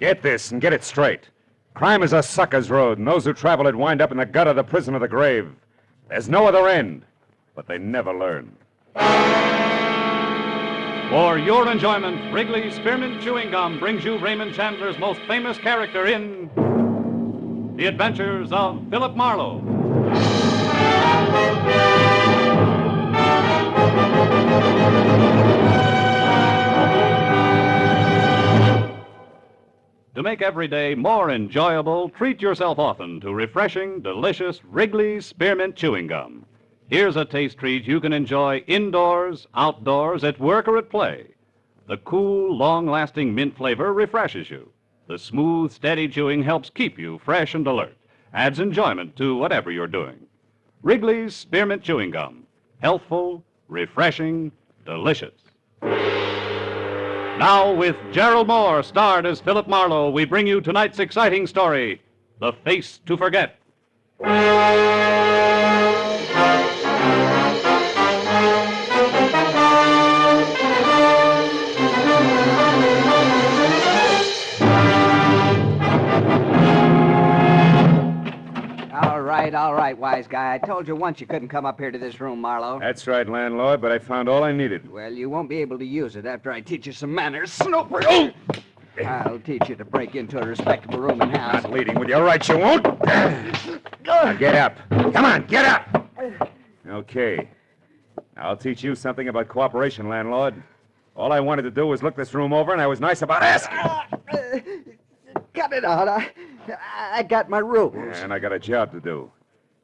Get this and get it straight. Crime is a sucker's road, and those who travel it wind up in the gut of the prison of the grave. There's no other end, but they never learn. For your enjoyment, Wrigley's Spearmint Chewing Gum brings you Raymond Chandler's most famous character in The Adventures of Philip Marlowe. To make every day more enjoyable, treat yourself often to refreshing, delicious Wrigley's Spearmint Chewing Gum. Here's a taste treat you can enjoy indoors, outdoors, at work, or at play. The cool, long-lasting mint flavor refreshes you. The smooth, steady chewing helps keep you fresh and alert, adds enjoyment to whatever you're doing. Wrigley's Spearmint Chewing Gum. Healthful, refreshing, delicious. Now, with Gerald Moore starred as Philip Marlowe, we bring you tonight's exciting story, The Face to Forget. All right, wise guy. I told you once you couldn't come up here to this room, Marlowe. That's right, landlord, but I found all I needed. Well, you won't be able to use it after I teach you some manners. Snooper! Oh! I'll teach you to break into a respectable room and house. Not leading with your right, you won't. Now get up. Come on, get up. Okay. I'll teach you something about cooperation, landlord. All I wanted to do was look this room over, and I was nice about asking. Cut it out. I got my rules. And I got a job to do.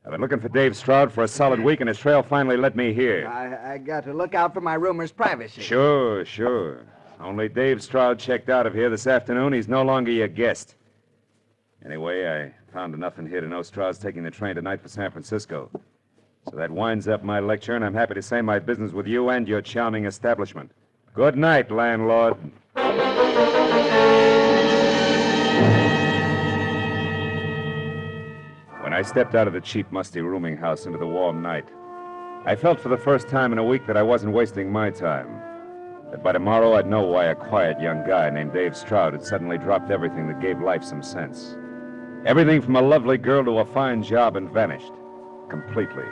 I've been looking for Dave Stroud for a solid week, and his trail finally led me here. I got to look out for my roomers' privacy. Sure. Only Dave Stroud checked out of here this afternoon. He's no longer your guest. Anyway, I found enough in here to know Stroud's taking the train tonight for San Francisco. So that winds up my lecture, and I'm happy to say my business with you and your charming establishment. Good night, landlord. When I stepped out of the cheap, musty rooming house into the warm night, I felt for the first time in a week that I wasn't wasting my time. That by tomorrow I'd know why a quiet young guy named Dave Stroud had suddenly dropped everything that gave life some sense. Everything from a lovely girl to a fine job and vanished. Completely.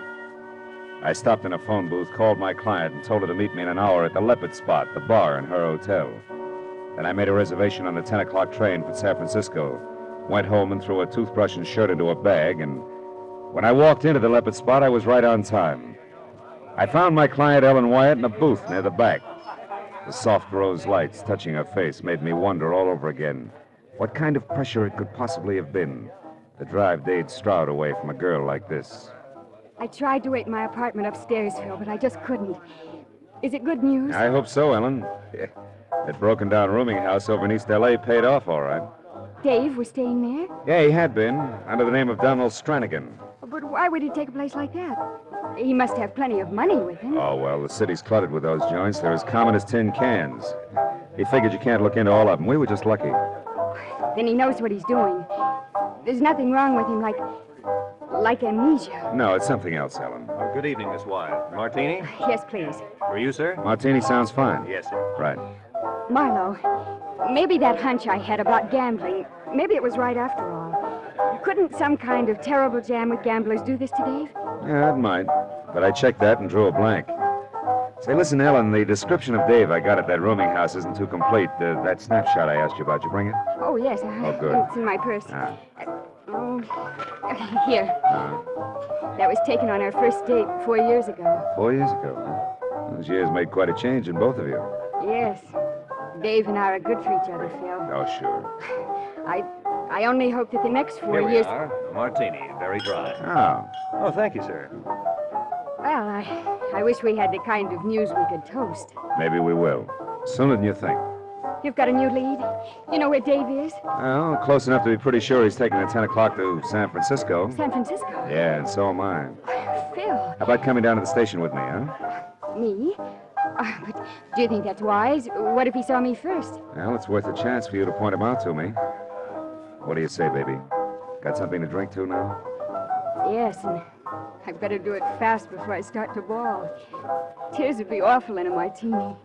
I stopped in a phone booth, called my client, and told her to meet me in an hour at the Leopard Spot, the bar in her hotel. Then I made a reservation on the 10 o'clock train for San Francisco. Went home and threw a toothbrush and shirt into a bag, and when I walked into the Leopard Spot, I was right on time. I found my client, Ellen Wyatt, in a booth near the back. The soft rose lights touching her face made me wonder all over again what kind of pressure it could possibly have been to drive Dave Stroud away from a girl like this. I tried to wait in my apartment upstairs, Phil, but I just couldn't. Is it good news? I hope so, Ellen. That broken-down rooming house over in East L.A. paid off all right. Dave was staying there? Yeah, he had been, under the name of Donald Stranigan. But why would he take a place like that? He must have plenty of money with him. Oh, well, the city's cluttered with those joints. They're as common as tin cans. He figured you can't look into all of them. We were just lucky. Then he knows what he's doing. There's nothing wrong with him like amnesia. No, it's something else, Ellen. Oh, good evening, Miss Wyatt. Martini? Yes, please. For you, sir? Martini sounds fine. Yes, sir. Right. Marlowe, maybe that hunch I had about gambling, maybe it was right after all. Couldn't some kind of terrible jam with gamblers do this to Dave? Yeah, it might. But I checked that and drew a blank. Say, listen, Ellen, the description of Dave I got at that rooming house isn't too complete. That snapshot I asked you about, you bring it? Oh, yes. Oh, good. It's in my purse. Here. Uh-huh. That was taken on our first date 4 years ago. 4 years ago, huh? Those years made quite a change in both of you. Yes. Dave and I are good for each other, Phil. Oh, sure. I only hope that the next 4 Here years... we are. Martini, very dry. Oh. Oh, thank you, sir. Well, I wish we had the kind of news we could toast. Maybe we will. Sooner than you think. You've got a new lead? You know where Dave is? Well, close enough to be pretty sure he's taking the 10 o'clock to San Francisco. San Francisco? Yeah, and so am I. Phil. How about coming down to the station with me, huh? Me? But do you think that's wise? What if he saw me first? Well, it's worth a chance for you to point him out to me. What do you say, baby? Got something to drink to now? Yes, and I've got to do it fast before I start to bawl. Tears would be awful in a martini.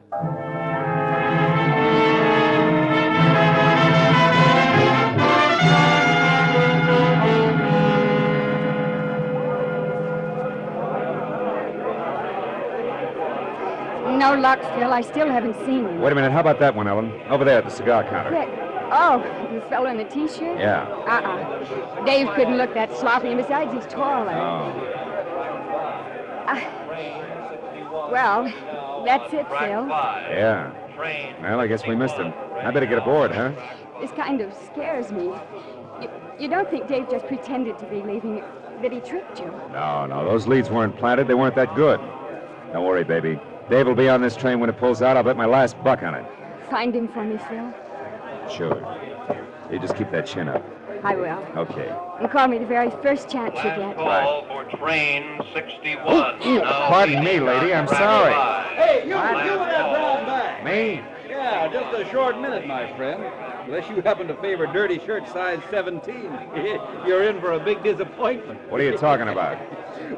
box, Phil. I still haven't seen him. Wait a minute. How about that one, Ellen? Over there at the cigar counter. Oh, the fellow in the T-shirt? Yeah. Dave couldn't look that sloppy, and besides, he's taller. Oh. Well, that's it, Phil. Yeah. Well, I guess we missed him. I better get aboard, huh? This kind of scares me. You don't think Dave just pretended to be leaving, that he tricked you? No. Those leads weren't planted. They weren't that good. Don't worry, baby. Dave will be on this train when it pulls out. I'll bet my last buck on it. Find him for me, Phil. Sure. You just keep that chin up. I will. Okay. And call me the very first chance you get. Call for train 61. Pardon me, lady. I'm sorry. Hey, you with that brown bag. Me? Yeah, just a short minute, my friend. Unless you happen to favor dirty shirt size 17. You're in for a big disappointment. What are you talking about?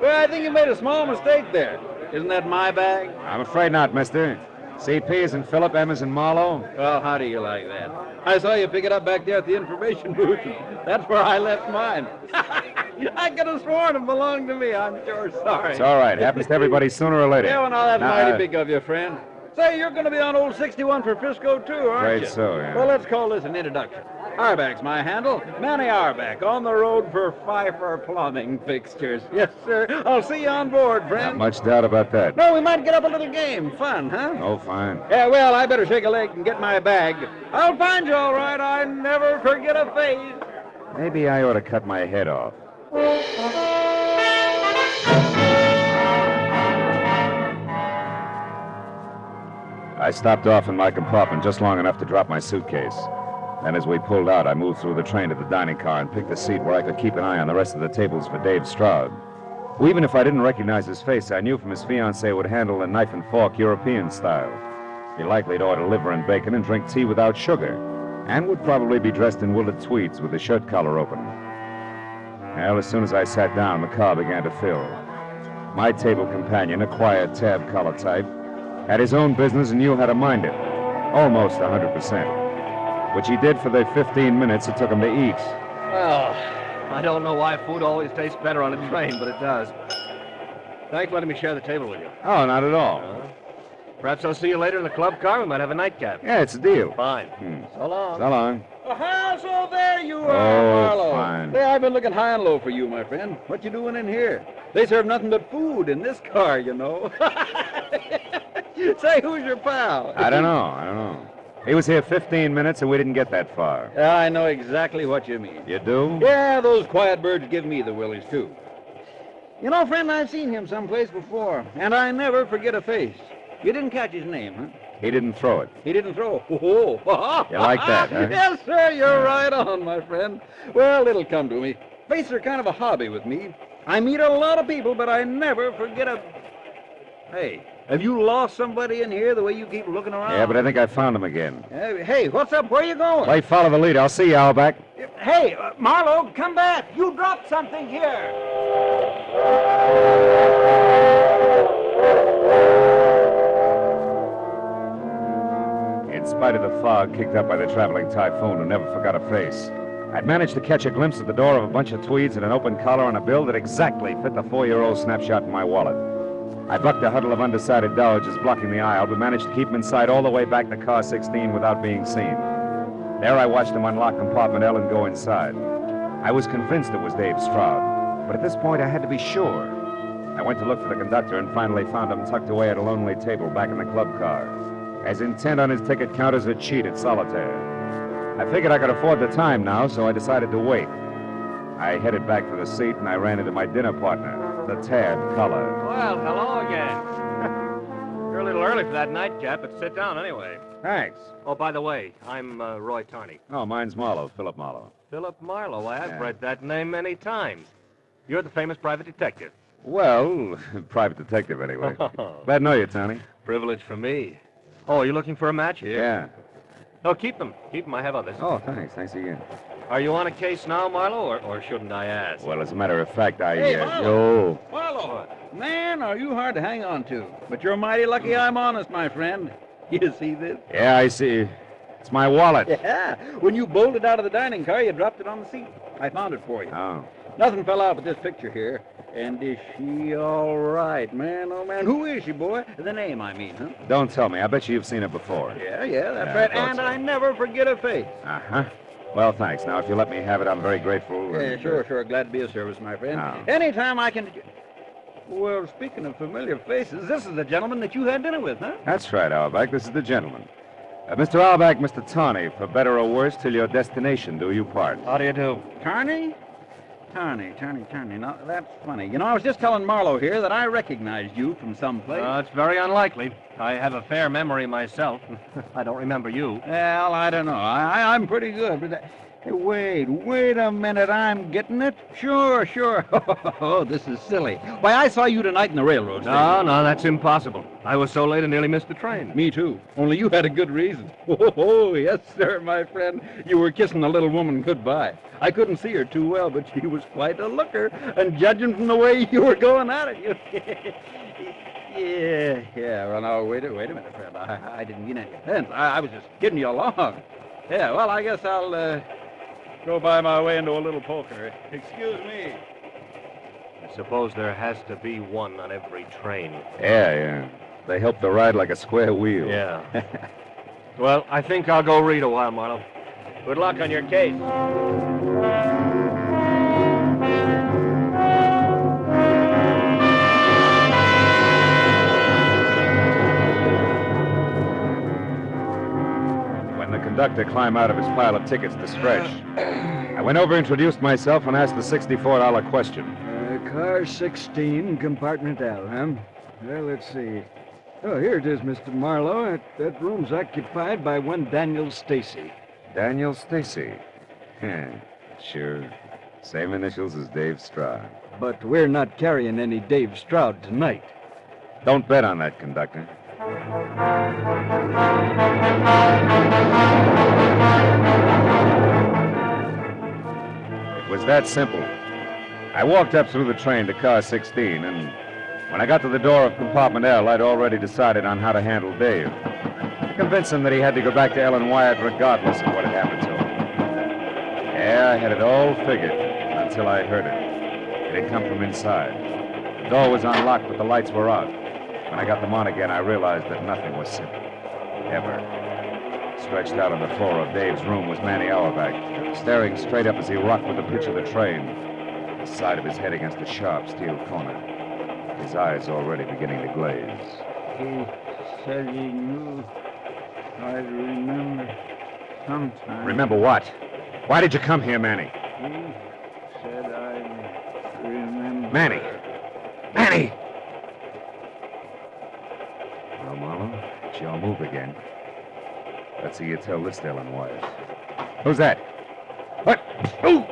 Well, I think you made a small mistake there. Isn't that my bag? I'm afraid not, mister. CP is in Philip, M is in Marlowe. Well, how do you like that? I saw you pick it up back there at the information booth. That's where I left mine. I could have sworn it belonged to me. I'm sure sorry. It's all right. Happens to everybody sooner or later. Yeah, well, now that's Now, mighty big of you, friend. Say, you're going to be on old 61 for Frisco, too, aren't Afraid you? so, yeah. Well, let's call this an introduction. Auerbach's my handle. Manny Auerbach, on the road for Pfeiffer Plumbing Fixtures. Yes, sir. I'll see you on board, Not friend. much doubt about that. No, we might get up a little game. Fun, huh? Oh, fine. Yeah, well, I better shake a leg and get my bag. I'll find you all right. I never forget a face. Maybe I ought to cut my head off. I stopped off in my compartment just long enough to drop my suitcase. Then as we pulled out, I moved through the train to the dining car and picked a seat where I could keep an eye on the rest of the tables for Dave Stroud. Well, even if I didn't recognize his face, I knew from his fiancée would handle the knife and fork European style. Be likely to order liver and bacon and drink tea without sugar, and would probably be dressed in wooled tweeds with the shirt collar open. Well, as soon as I sat down, the car began to fill. My table companion, a quiet tab collar type, had his own business and knew how to mind it. Almost 100%. Which he did for the 15 minutes it took him to eat. Well, I don't know why food always tastes better on a train, but it does. Thanks for letting me share the table with you. Oh, not at all. Perhaps I'll see you later in the club car. We might have a nightcap. Yeah, it's a deal. Fine. So long. So long. So there you are, Oh, Marlowe. fine. Hey, I've been looking high and low for you, my friend. What you doing in here? They serve nothing but food in this car, you know. Say, who's your pal? I don't know. He was here 15 minutes and we didn't get that far. I know exactly what you mean. You do? Yeah, those quiet birds give me the willies, too. You know, friend, I've seen him someplace before, and I never forget a face. You didn't catch his name, huh? He didn't throw it. He didn't throw. Oh. You like that, huh? Yes, sir, you're right on, my friend. Well, it'll come to me. Faces are kind of a hobby with me. I meet a lot of people, but I never forget a... Hey, have you lost somebody in here the way you keep looking around? Yeah, but I think I found him again. Hey, what's up? Where are you going? Play follow the lead. I'll see you, Auerbach. Hey, Marlowe, come back. You dropped something here. In spite of the fog kicked up by the traveling typhoon who never forgot a face, I'd managed to catch a glimpse at the door of a bunch of tweeds and an open collar on a bill that exactly fit the 4-year-old snapshot in my wallet. I bucked a huddle of undecided dowagers blocking the aisle, but managed to keep them inside all the way back to car 16 without being seen. There I watched them unlock compartment L and go inside. I was convinced it was Dave Stroud, but at this point I had to be sure. I went to look for the conductor and finally found him tucked away at a lonely table back in the club car, as intent on his ticket count as a cheat at solitaire. I figured I could afford the time now, so I decided to wait. I headed back for the seat and I ran into my dinner partner, the Tad Collar. Well, hello again. You're a little early for that nightcap, but sit down anyway. Thanks. Oh, by the way, I'm Roy Tarney. Oh, mine's Marlowe, Philip Marlowe. Philip Marlowe. I've Yeah. read that name many times. You're the famous private detective. Well, private detective anyway. Glad to know you, Tony. Privilege for me. Oh, you looking for a match? Yeah. Oh, keep them. Keep them. I have others. Oh, thanks. Thanks again. Are you on a case now, Marlowe, or shouldn't I ask? Well, as a matter of fact, Hey, Yo. Marlowe, man, are you hard to hang on to. But you're mighty lucky I'm honest, my friend. You see this? Yeah, I see. It's my wallet. Yeah. When you bolted out of the dining car, you dropped it on the seat. I found it for you. Oh. Nothing fell out with this picture here. And is she all right, man? Oh, man. Who is she, boy? The name, I mean, huh? Don't tell me. I bet you've seen her before. Yeah, that's Yeah, right. I thought And so. I never forget a face. Uh-huh. Well, thanks. Now, if you let me have it, I'm very grateful. Yeah, and, sure. Glad to be of service, my friend. Now. Anytime I can... Well, speaking of familiar faces, this is the gentleman that you had dinner with, huh? That's right, Auerbach. This is the gentleman. Mr. Auerbach, Mr. Tawney, for better or worse, till your destination do you part. How do you do? Tarney? Tarney. Now, that's funny. You know, I was just telling Marlowe here that I recognized you from someplace. It's very unlikely. I have a fair memory myself. I don't remember you. Well, I don't know. I'm pretty good. But hey, wait a minute. I'm getting it? Sure. Oh, this is silly. Why, I saw you tonight in the railroad station. No, that's impossible. I was so late I nearly missed the train. Me too. Only you had a good reason. Oh, yes, sir, my friend. You were kissing a little woman goodbye. I couldn't see her too well, but she was quite a looker. And judging from the way you were going at it, you... Yeah. Well, now, wait a minute, friend. I didn't mean any offense. I was just kidding you along. Yeah, well, I guess I'll go by my way into a little poker. Excuse me. I suppose there has to be one on every train. Yeah. They help the ride like a square wheel. Yeah. Well, I think I'll go read a while, Marlowe. Good luck on your case. When the conductor climbed out of his pile of tickets to stretch, I went over, introduced myself, and asked the $64 question. Car 16, compartment L, huh? Well, let's see. Oh, here it is, Mr. Marlowe. That room's occupied by one Daniel Stacy. Daniel Stacy. Sure. Same initials as Dave Stroud. But we're not carrying any Dave Stroud tonight. Don't bet on that, conductor. It was that simple. I walked up through the train to car 16, and when I got to the door of compartment L, I'd already decided on how to handle Dave. Convince him that he had to go back to Ellen Wyatt regardless of what had happened to him. Yeah, I had it all figured until I heard it. It had come from inside. The door was unlocked, but the lights were out. When I got them on again, I realized that nothing was simple. Ever. Stretched out on the floor of Dave's room was Manny Auerbach, staring straight up as he rocked with the pitch of the train, the side of his head against a sharp steel corner, his eyes already beginning to glaze. He said he knew I'd remember sometime. Remember what? Why did you come here, Manny? He said I'd remember. Manny! Manny! Well, Marlowe, it's your move again. Let's see you tell this to Ellen Wyatt. Who's that? What? Ooh!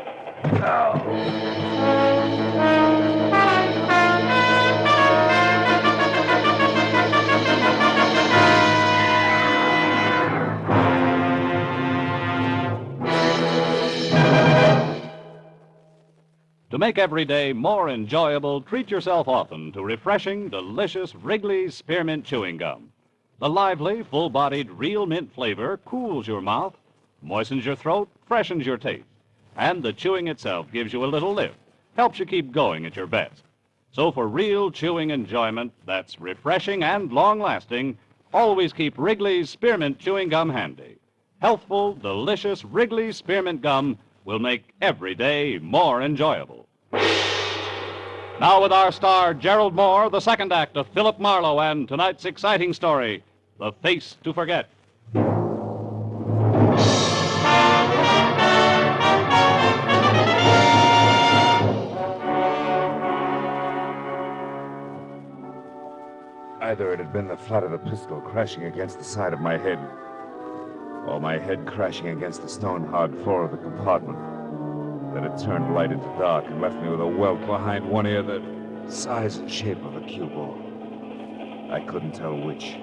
To make every day more enjoyable, treat yourself often to refreshing, delicious Wrigley's Spearmint Chewing Gum. The lively, full-bodied, real mint flavor cools your mouth, moistens your throat, freshens your taste. And the chewing itself gives you a little lift, helps you keep going at your best. So for real chewing enjoyment that's refreshing and long-lasting, always keep Wrigley's Spearmint Chewing Gum handy. Healthful, delicious Wrigley's Spearmint Gum will make every day more enjoyable. Now with our star, Gerald Moore, the second act of Philip Marlowe and tonight's exciting story, The Face to Forget. Either it had been the flat of the pistol crashing against the side of my head, or my head crashing against the stone-hard floor of the compartment, that had turned light into dark and left me with a welt behind one ear the size and shape of a cue ball. I couldn't tell which.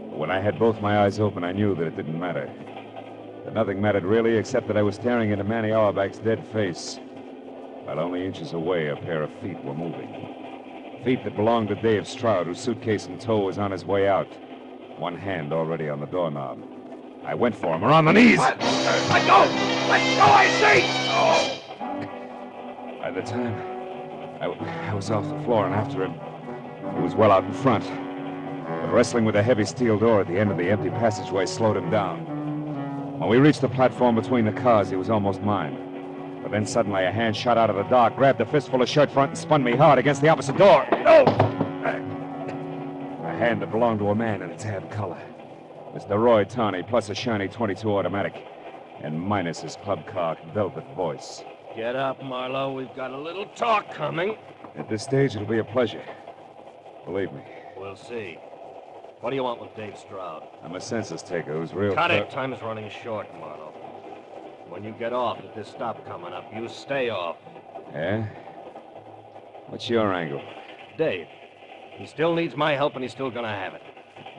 But when I had both my eyes open, I knew that it didn't matter. That nothing mattered really, except that I was staring into Manny Auerbach's dead face, while only inches away a pair of feet were moving. Feet that belonged to Dave Stroud, whose suitcase in tow was on his way out, one hand already on the doorknob. I went for him, or on the knees. Let go! Let go, I say! By the time I was off the floor and after him, he was well out in front. But wrestling with a heavy steel door at the end of the empty passageway slowed him down. When we reached the platform between the cars, he was almost mine. But then suddenly a hand shot out of the dark, grabbed a fistful of shirt front, and spun me hard against the opposite door. No! A hand that belonged to a man in a tan color. Mr. Roy Tawney, plus a shiny .22 automatic. And minus his club car velvet voice. Get up, Marlowe. We've got a little talk coming. At this stage, it'll be a pleasure. Believe me. We'll see. What do you want with Dave Stroud? I'm a census taker who's real... Cut it. Time is running short, Marlowe. When you get off at this stop coming up, you stay off. Yeah? What's your angle? Dave. He still needs my help, and he's still gonna have it.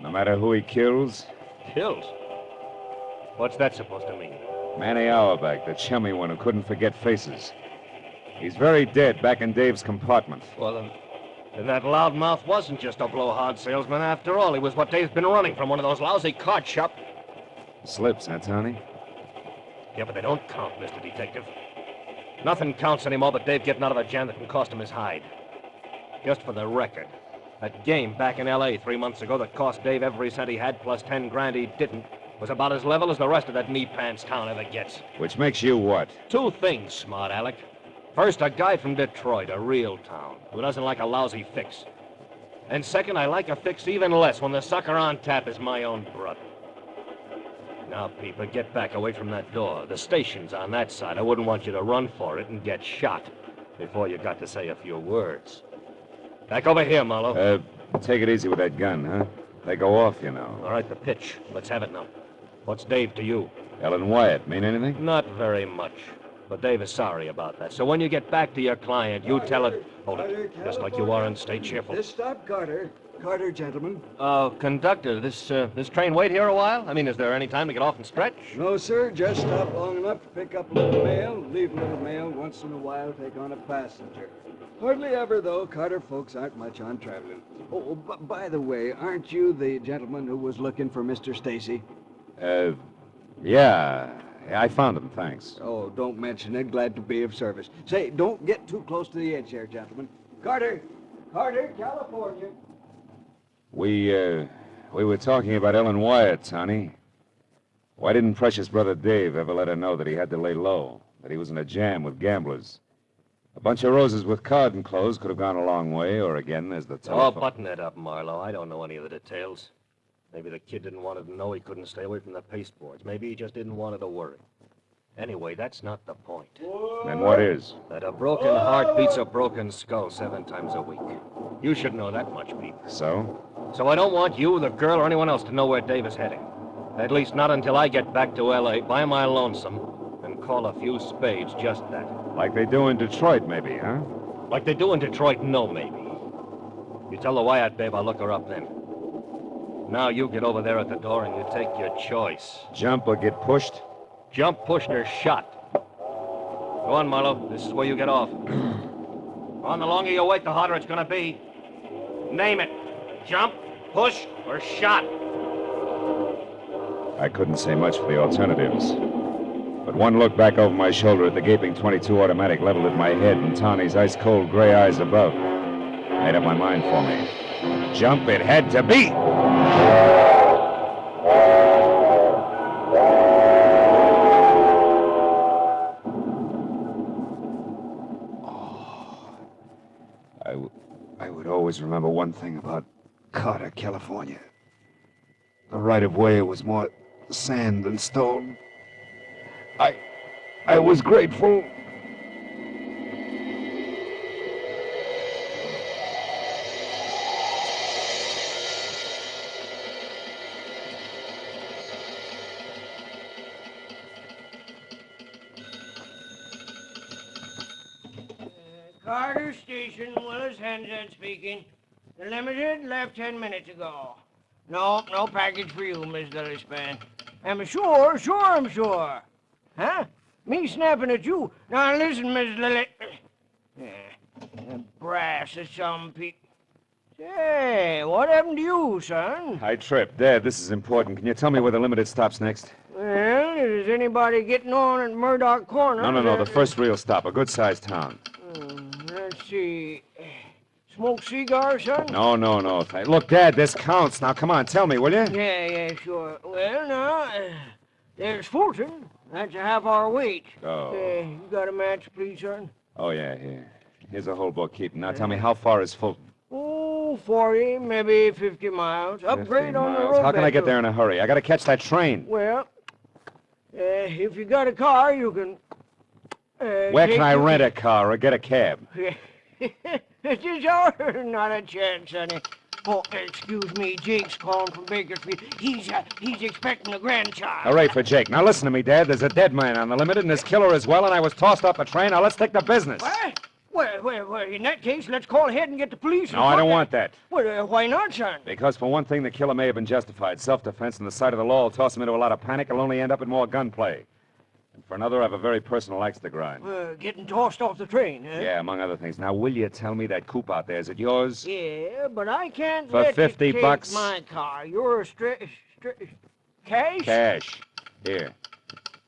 No matter who he kills? Kills? What's that supposed to mean? Manny Auerbach, the chummy one who couldn't forget faces. He's very dead back in Dave's compartment. Well, then that loudmouth wasn't just a blowhard salesman after all. He was what Dave's been running from, one of those lousy card shop... Slips, huh, Tony? Yeah, but they don't count, Mr. Detective. Nothing counts anymore but Dave getting out of a jam that can cost him his hide. Just for the record, that game back in L.A. 3 months ago that cost Dave every cent he had plus 10 grand he didn't was about as level as the rest of that knee-pants town ever gets. Which makes you what? Two things, smart Alec. First, a guy from Detroit, a real town, who doesn't like a lousy fix. And second, I like a fix even less when the sucker on tap is my own brother. Now, Peeper, get back away from that door. The station's on that side. I wouldn't want you to run for it and get shot before you got to say a few words. Back over here, Marlowe. Take it easy with that gun, huh? They go off, you know. All right, the pitch. Let's have it now. What's Dave to you? Ellen Wyatt, mean anything? Not very much. But Dave is sorry about that. So when you get back to your client, you tell it... Hold it. Just like you are in State Cheerful. This stop, Carter. Carter, gentlemen. Conductor, this train wait here a while? I mean, is there any time to get off and stretch? No, sir. Just stop long enough to pick up a little mail, leave a little mail, once in a while take on a passenger. Hardly ever, though. Carter folks aren't much on traveling. Oh, by the way, aren't you the gentleman who was looking for Mr. Stacy? Yeah. I found him, thanks. Oh, don't mention it. Glad to be of service. Say, don't get too close to the edge there, gentlemen. Carter! Carter, California. We were talking about Ellen Wyatt, Tony. Why didn't Precious brother Dave ever let her know that he had to lay low, that he was in a jam with gamblers? A bunch of roses with card enclosed could have gone a long way, or again, there's the telephone. Oh, button it up, Marlowe. I don't know any of the details. Maybe the kid didn't want her to know he couldn't stay away from the pasteboards. Maybe he just didn't want her to worry. Anyway, that's not the point. Then what is? That a broken heart beats a broken skull 7 times a week. You should know that much, Pete. So? So I don't want you, the girl, or anyone else to know where Dave is heading. At least not until I get back to L.A. by my lonesome and call a few spades just that. Like they do in Detroit, maybe, huh? Like they do in Detroit, no, maybe. You tell the Wyatt babe I'll look her up then. Now you get over there at the door and you take your choice. Jump or get pushed? Jump, pushed, or shot. Go on, Marlowe. This is where you get off. On, the longer you wait, the harder it's gonna be. Name it. Jump, push, or shot. I couldn't say much for the alternatives. But one look back over my shoulder at the gaping .22 automatic leveled at my head and Tawny's ice-cold gray eyes above made up my mind for me. Jump it had to be! I would always remember one thing about Carter, California. The right-of-way was more sand than stone. I was grateful. Carter Station, Willis Hensett speaking. The Limited left 10 minutes ago. No package for you, Miss Lillispan. I'm sure, I'm sure. Huh? Me snapping at you. Now listen, Miss Lily. The brass of some people. Say, what happened to you, son? I tripped. Dad, this is important. Can you tell me where the Limited stops next? Well, is anybody getting on at Murdoch Corner? No. The first real stop. A good-sized town. see. Smoke cigar, son? No. Look, Dad, this counts. Now, come on, tell me, will you? Yeah, sure. Well, now, there's Fulton. That's a half-hour wait. Oh. You got a match, please, son? Oh, yeah, here. Here's a whole bookkeeping. Now, tell me, how far is Fulton? Oh, 40, maybe 50 miles. Upgrade 50 on the miles. road. How can I get too. there in a hurry? I gotta catch that train. Well, if you got a car, you can... Where can I rent a car or get a cab? It is ours. Not a chance, sonny. Oh, excuse me, Jake's calling from Bakersfield. He's expecting a grandchild. Hooray for Jake. Now, listen to me, Dad. There's a dead man on the limited and his killer as well, and I was tossed off a train. Now, let's take the business. What? Well, in that case, let's call ahead and get the police. No, I don't want that. Well, why not, son? Because, for one thing, the killer may have been justified. Self-defense and the sight of the law will toss him into a lot of panic. He'll only end up in more gunplay. And for another, I have a very personal axe to grind. Getting tossed off the train, huh? Yeah, among other things. Now, will you tell me that coupe out there, is it yours? Yeah, but I can't For let 50 you take bucks? my car. You're a cash? Cash. Here.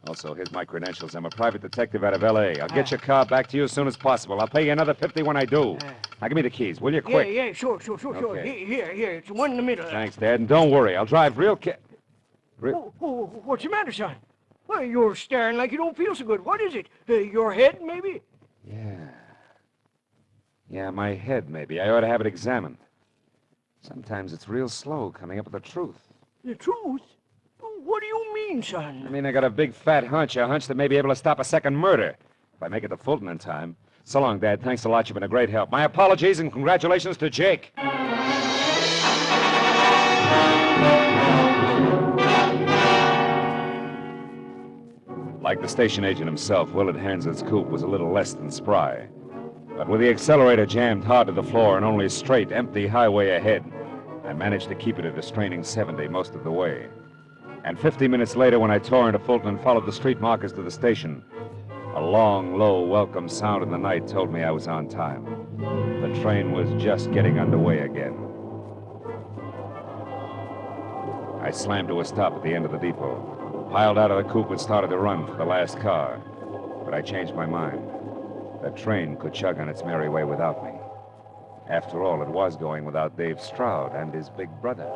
Also, here's my credentials. I'm a private detective out of L.A. I'll get your car back to you as soon as possible. I'll pay you another 50 when I do. Now, give me the keys, will you? Quick. Yeah, sure. Okay. Here. It's the one in the middle. Thanks, Dad. And don't worry. I'll drive real What's the matter, son? Well, you're staring like you don't feel so good. What is it? Your head, maybe? Yeah, my head, maybe. I ought to have it examined. Sometimes it's real slow coming up with the truth. The truth? What do you mean, son? I mean, I got a big fat hunch, a hunch that may be able to stop a second murder. If I make it to Fulton in time. So long, Dad. Thanks a lot. You've been a great help. My apologies and congratulations to Jake. Like the station agent himself, Willard Hansard's coupe was a little less than spry. But with the accelerator jammed hard to the floor and only a straight, empty highway ahead, I managed to keep it at a straining 70 most of the way. And 50 minutes later, when I tore into Fulton and followed the street markers to the station, a long, low, welcome sound in the night told me I was on time. The train was just getting underway again. I slammed to a stop at the end of the depot, piled out of the coupe and started to run for the last car. But I changed my mind. The train could chug on its merry way without me. After all, it was going without Dave Stroud and his big brother.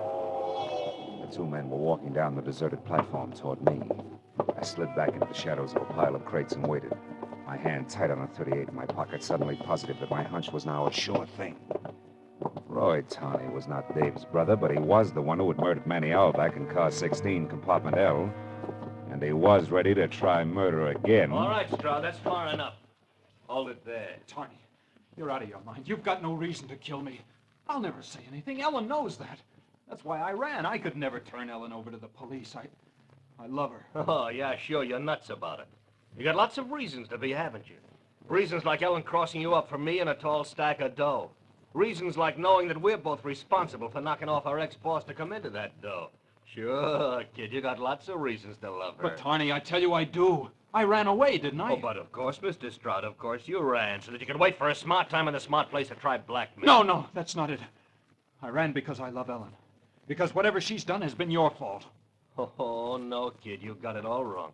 The two men were walking down the deserted platform toward me. I slid back into the shadows of a pile of crates and waited, my hand tight on a .38 in my pocket, suddenly positive that my hunch was now a sure thing. Roy Tawney was not Dave's brother, but he was the one who had murdered Manny Auerbach in car 16, compartment L, and he was ready to try murder again. All right, Stroud, that's far enough. Hold it there. Tawney, you're out of your mind. You've got no reason to kill me. I'll never say anything. Ellen knows that. That's why I ran. I could never turn Ellen over to the police. I love her. Oh, yeah, sure, you're nuts about it. You got lots of reasons to be, haven't you? Reasons like Ellen crossing you up for me and a tall stack of dough. Reasons like knowing that we're both responsible for knocking off our ex-boss to come into that dough. Sure, kid, you got lots of reasons to love her. But, Tawney, I tell you I do. I ran away, didn't I? Oh, but of course, Mr. Stroud, of course, you ran so that you could wait for a smart time and a smart place to try blackmail. No, that's not it. I ran because I love Ellen. Because whatever she's done has been your fault. Oh, no, kid, you got it all wrong.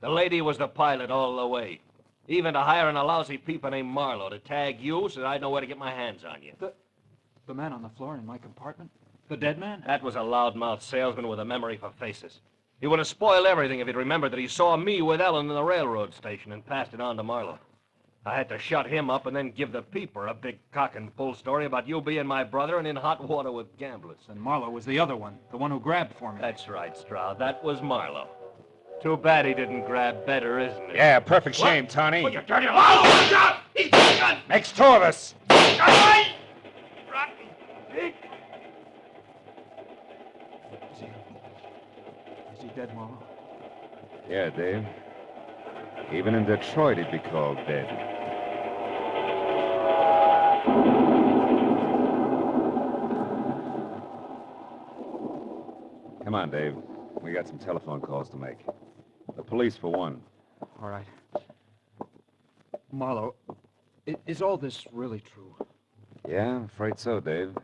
The lady was the pilot all the way. Even to hiring a lousy peeper named Marlowe to tag you so that I'd know where to get my hands on you. The man on the floor in my compartment? The dead man? That was a loudmouth salesman with a memory for faces. He would have spoiled everything if he'd remembered that he saw me with Ellen in the railroad station and passed it on to Marlowe. I had to shut him up and then give the peeper a big cock and bull story about you being my brother and in hot water with gamblers. And Marlowe was the other one, the one who grabbed for me. That's right, Stroud. That was Marlowe. Too bad he didn't grab better, isn't it? Yeah, perfect shame, Tawney. Well, you dirty loud! He's gun! Makes two of us. Rotten pig! Is he dead, Marlowe? Yeah, Dave. Even in Detroit, he'd be called dead. Come on, Dave. We got some telephone calls to make. The police, for one. All right. Marlowe, is all this really true? Yeah, I'm afraid so, Dave.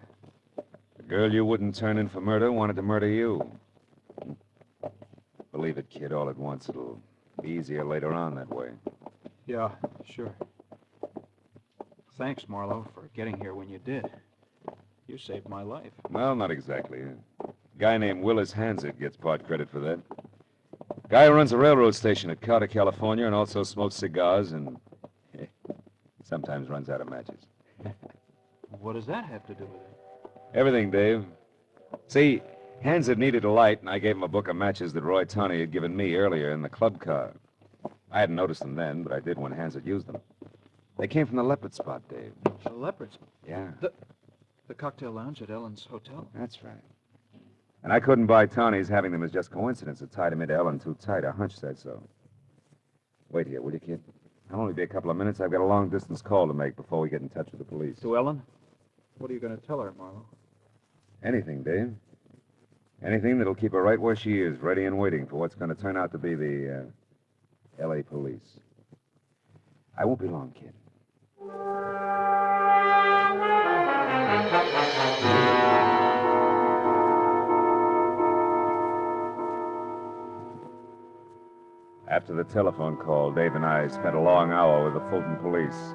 The girl you wouldn't turn in for murder wanted to murder you. Believe it, kid, all at once. It'll be easier later on that way. Yeah, sure. thanks, Marlowe, for getting here when you did. You saved my life. Well, not exactly. A guy named Willis Hansett gets part credit for that. Guy who runs a railroad station at Carter, California, and also smokes cigars and sometimes runs out of matches. What does that have to do with it? Everything, Dave. See, Hansett needed a light, and I gave him a book of matches that Roy Tawney had given me earlier in the club car. I hadn't noticed them then, but I did when Hansett used them. They came from the Leopard Spot, Dave. The Leopard Spot? Yeah. The cocktail lounge at Ellen's hotel? That's right. And I couldn't buy Tawney's having them as just coincidence. It tied him into Ellen too tight. A hunch said so. Wait here, will you, kid? I'll only be a couple of minutes. I've got a long-distance call to make before we get in touch with the police. To Ellen? What are you going to tell her, Marlowe? Anything, Dave. Anything that'll keep her right where she is, ready and waiting for what's going to turn out to be the L.A. police. I won't be long, kid. After the telephone call, Dave and I spent a long hour with the Fulton police,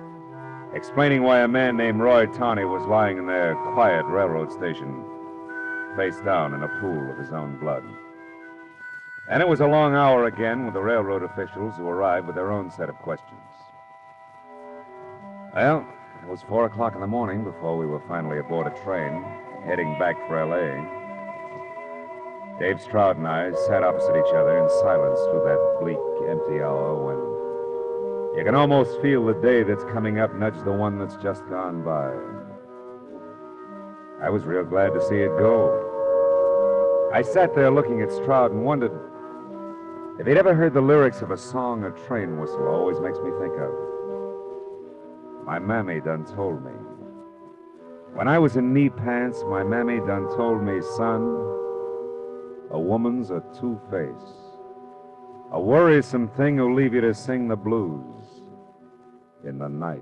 explaining why a man named Roy Tawney was lying in their quiet railroad station, face down in a pool of his own blood. And it was a long hour again with the railroad officials who arrived with their own set of questions. Well, it was 4 o'clock in the morning before we were finally aboard a train, heading back for L.A. Dave Stroud and I sat opposite each other in silence through that bleak, empty hour when you can almost feel the day that's coming up nudge the one that's just gone by. I was real glad to see it go. I sat there looking at Stroud and wondered if he'd ever heard the lyrics of a song a train whistle always makes me think of. My mammy done told me. When I was in knee pants, my mammy done told me, son, a woman's a two-face, a worrisome thing who'll leave you to sing the blues in the night.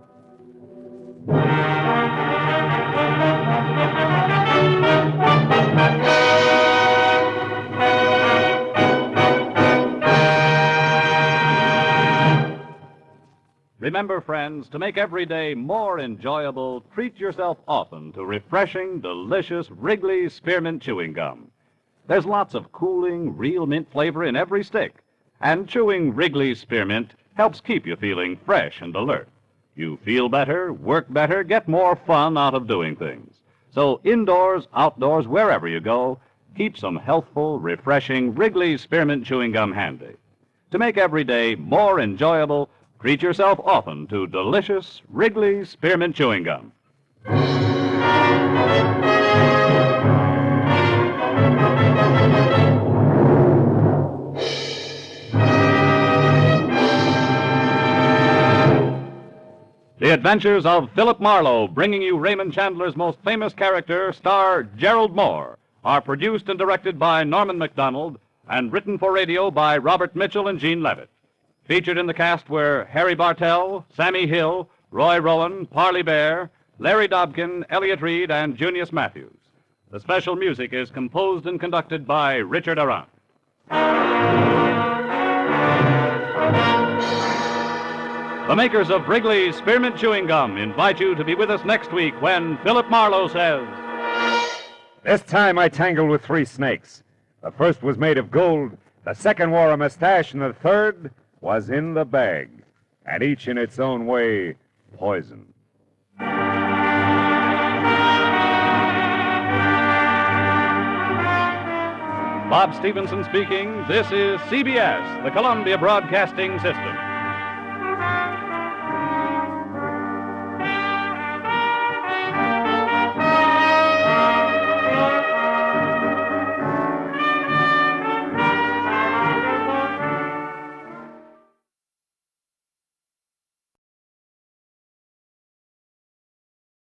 Remember, friends, to make every day more enjoyable, treat yourself often to refreshing, delicious Wrigley Spearmint Chewing Gum. There's lots of cooling, real mint flavor in every stick, and chewing Wrigley Spearmint helps keep you feeling fresh and alert. You feel better, work better, get more fun out of doing things. So indoors, outdoors, wherever you go, keep some healthful, refreshing Wrigley Spearmint Chewing Gum handy. To make every day more enjoyable, treat yourself often to delicious Wrigley Spearmint Chewing Gum. The Adventures of Philip Marlowe, bringing you Raymond Chandler's most famous character, star Gerald Moore, are produced and directed by Norman MacDonald and written for radio by Robert Mitchell and Gene Levitt. Featured in the cast were Harry Bartell, Sammy Hill, Roy Rowan, Parley Bear, Larry Dobkin, Elliott Reed, and Junius Matthews. The special music is composed and conducted by Richard Arant. The makers of Wrigley's Spearmint Chewing Gum invite you to be with us next week when Philip Marlowe says, This time I tangled with 3 snakes. The first was made of gold, the second wore a mustache, and the third was in the bag, and each in its own way poison. Bob Stevenson speaking. This is CBS, the Columbia Broadcasting System.